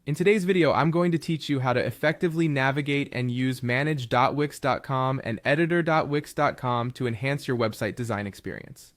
In today's video, I'm going to teach you how to effectively navigate and use manage.wix.com and editor.wix.com to enhance your website design experience.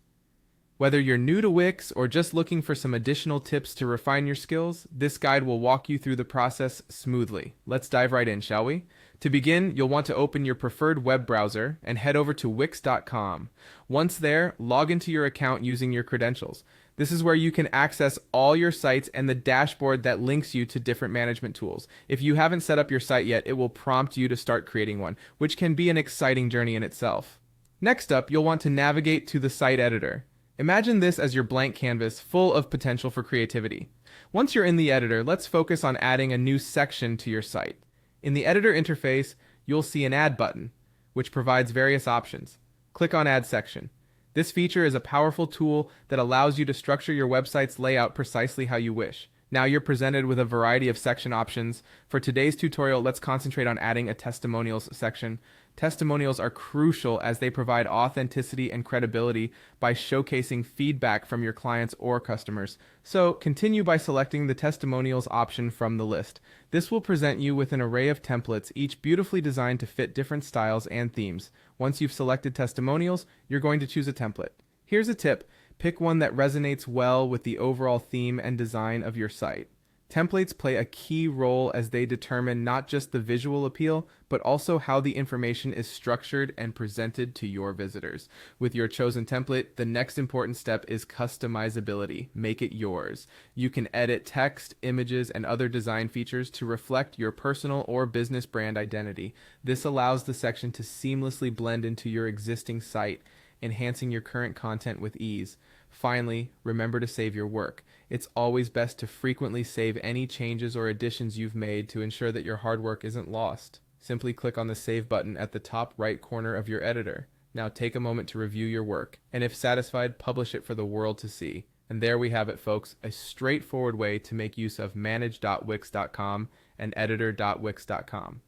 Whether you're new to Wix or just looking for some additional tips to refine your skills, this guide will walk you through the process smoothly. Let's dive right in, shall we? To begin, you'll want to open your preferred web browser and head over to wix.com. Once there, log into your account using your credentials. This is where you can access all your sites and the dashboard that links you to different management tools. If you haven't set up your site yet, it will prompt you to start creating one, which can be an exciting journey in itself. Next up, you'll want to navigate to the site editor. Imagine this as your blank canvas full of potential for creativity. Once you're in the editor, let's focus on adding a new section to your site. In the editor interface, you'll see an Add button, which provides various options. Click on Add Section. This feature is a powerful tool that allows you to structure your website's layout precisely how you wish. Now you're presented with a variety of section options. For today's tutorial, let's concentrate on adding a testimonials section. Testimonials are crucial as they provide authenticity and credibility by showcasing feedback from your clients or customers. So continue by selecting the testimonials option from the list. This will present you with an array of templates, each beautifully designed to fit different styles and themes. Once you've selected testimonials, you're going to choose a template. Here's a tip. Pick one that resonates well with the overall theme and design of your site. Templates play a key role as they determine not just the visual appeal, but also how the information is structured and presented to your visitors. With your chosen template, the next important step is customizability. Make it yours. You can edit text, images, and other design features to reflect your personal or business brand identity. This allows the section to seamlessly blend into your existing site, enhancing your current content with ease. Finally, remember to save your work. It's always best to frequently save any changes or additions you've made to ensure that your hard work isn't lost. Simply click on the Save button at the top right corner of your editor. Now take a moment to review your work, and if satisfied, publish it for the world to see. And there we have it, folks, a straightforward way to make use of manage.wix.com and editor.wix.com.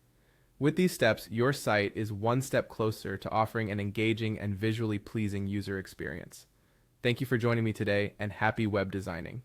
With these steps, your site is one step closer to offering an engaging and visually pleasing user experience. Thank you for joining me today, and happy web designing.